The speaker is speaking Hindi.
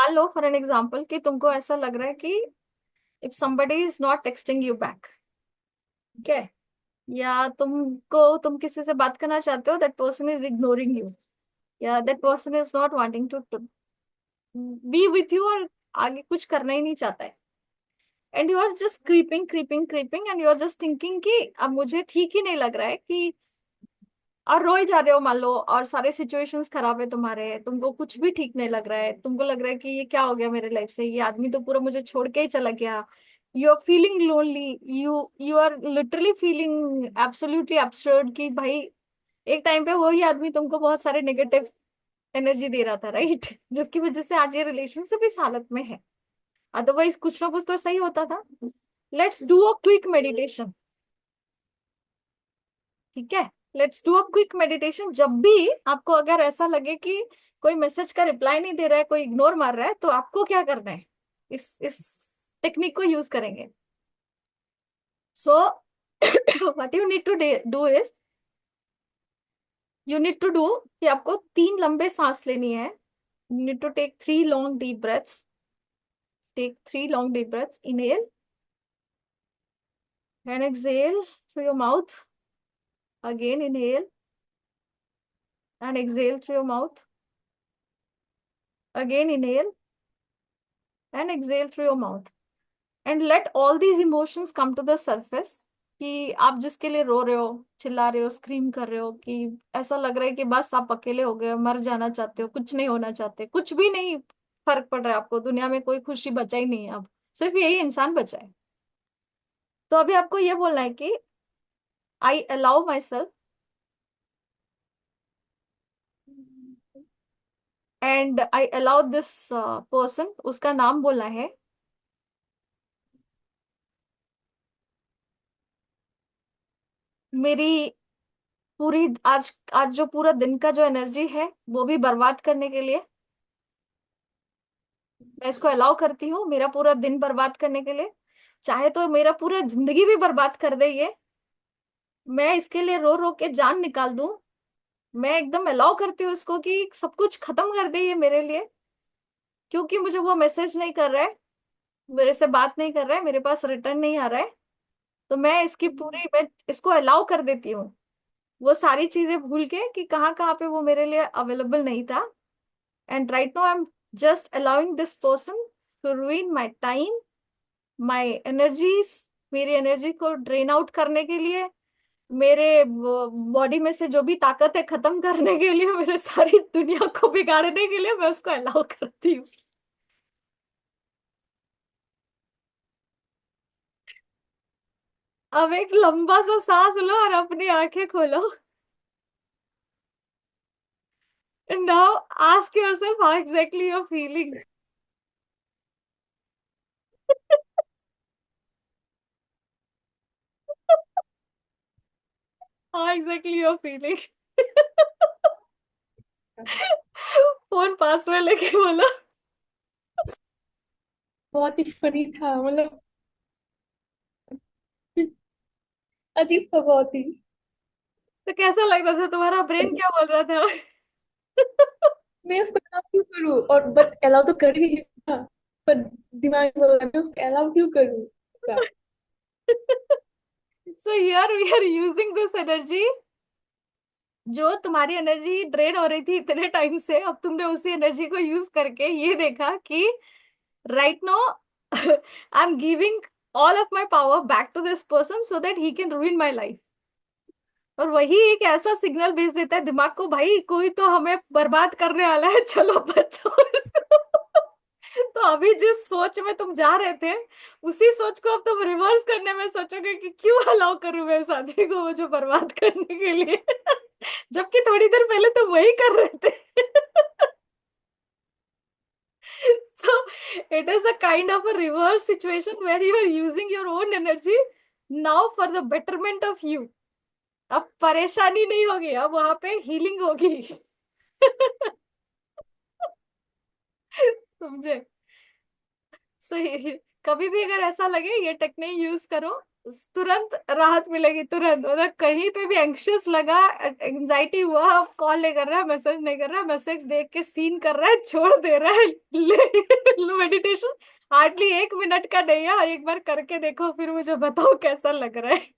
मान लो फॉर एन एग्जाम्पल कि तुमको ऐसा लग रहा है कि if somebody is not texting you back, ठीक है, या तुम किसी से बात करना चाहते हो, that person is ignoring you, या that person is not wanting to be with you, और आगे कुछ करना ही नहीं चाहता है, and you are just creeping creeping creeping, and you are just thinking कि अब मुझे ठीक ही नहीं लग रहा है कि, और रोए जा रहे हो मान लो, और सारे सिचुएशंस खराब है तुम्हारे, तुमको कुछ भी ठीक नहीं लग रहा है, तुमको लग रहा है कि ये क्या हो गया मेरे लाइफ से, ये आदमी तो पूरा मुझे छोड़ के ही चला गया, you are feeling lonely, you you are literally feeling absolutely absurd कि भाई एक टाइम पे वही आदमी तुमको बहुत सारे नेगेटिव एनर्जी दे रहा था, राइट? जिसकी वजह से आज ये रिलेशनशिप इस हालत में है, अदरवाइज कुछ ना कुछ तो सही होता था। Let's do a quick meditation, ठीक है? Let's do a quick meditation. जब भी आपको अगर ऐसा लगे कि कोई मैसेज का रिप्लाई नहीं दे रहा है, कोई इग्नोर मार रहा है, तो आपको क्या करना है? इस टेक्निक को यूज करेंगे। So what you need to do is, you need to do कि आपको 3 लंबे सांस लेनी है। You need to take 3 long deep breaths. Take 3 long deep breaths, inhale and exhale through your mouth. Again, inhale and exhale through your mouth. Again, inhale and exhale through your mouth. And let all these emotions come to the surface, कि आप जिसके लिए रो रहे हो, चिल्ला रहे हो, स्क्रीम कर रहे हो, कि ऐसा लग रहा है कि बस आप अकेले हो गए, मर जाना चाहते हो, कुछ नहीं होना चाहते, कुछ भी नहीं फर्क पड़ रहा है आपको, दुनिया में कोई खुशी बचा ही नहीं है, अब सिर्फ यही इंसान बचा है। तो अभी आपको ये बोलना है कि आई allow my self and I allow this person, उसका नाम बोलना है। मेरी पूरी आज आज जो पूरा दिन का जो एनर्जी है वो भी बर्बाद करने के लिए मैं इसको अलाउ करती हूँ, मेरा पूरा दिन बर्बाद करने के लिए, चाहे तो मेरा पूरा जिंदगी भी बर्बाद कर दे ये, मैं इसके लिए रो रो के जान निकाल दूं, मैं एकदम अलाउ करती हूँ इसको कि सब कुछ खत्म कर दे ये मेरे लिए, क्योंकि मुझे वो मैसेज नहीं कर रहा है, मेरे से बात नहीं कर रहा है, मेरे पास रिटर्न नहीं आ रहा है, तो मैं इसको अलाउ कर देती हूँ, वो सारी चीजें भूल के कि कहाँ कहाँ पे वो मेरे लिए अवेलेबल नहीं था। And right now I am just allowing this person to ruin my time, my energies, मेरी एनर्जी को ड्रेन आउट करने के लिए, मेरे बॉडी में से जो भी ताकत है खत्म करने के लिए, मेरे सारी दुनिया को बिगाड़ने के लिए मैं उसको अलाउ करती हूँ। अब एक लंबा सा सांस लो और अपनी आंखें खोलो, and now ask yourself how exactly you're feeling. How exactly you're feeling. Phone पास में लेके बोलो। बहुत ही फनी था, मतलब अजीब था बहुत ही। तो कैसा लग रहा था, तुम्हारा ब्रेन क्या बोल रहा था? मैं उसको अलाउ क्यों करूँ, और बट अलाउ तो कर ही लिया, पर दिमाग बोल रहा है मैं उसको अलाउ क्यों करूँ ऐसा। So here we are using this energy, जो तुम्हारी एनर्जी ड्रेन हो रही थी इतने टाइम से, अब तुमने उसी एनर्जी को यूज करके ये देखा कि right no I am giving all of my power back to this person so that he can ruin my life. और वही एक ऐसा सिग्नल भेज देता है दिमाग को, भाई कोई तो हमें बर्बाद करने वाला है, चलो बचाओ इसको। तो अभी जिस सोच में तुम जा रहे थे, उसी सोच को अब तुम रिवर्स करने में सोचोगे कि क्यों अलाउ करूं मैं इस आदमी को मुझे बर्बाद करने के लिए, जबकि थोड़ी देर पहले तुम वही कर रहे थे। So it is a kind of a reverse situation where you are using your own energy now for the betterment of you. अब परेशानी नहीं होगी, अब वहां पे हीलिंग होगी। समझे? सही। कभी भी अगर ऐसा लगे ये टेक्निक यूज करो, तुरंत राहत मिलेगी, तुरंत, मतलब कहीं पे भी एंक्शियस लगा, एंजाइटी हुआ, कॉल नहीं कर रहा है, मैसेज नहीं कर रहा है, मैसेज देख के सीन कर रहा है, छोड़ दे रहा है, ले मेडिटेशन हार्डली 1 मिनट का नहीं है, और एक बार करके देखो फिर मुझे बताओ कैसा लग रहा है।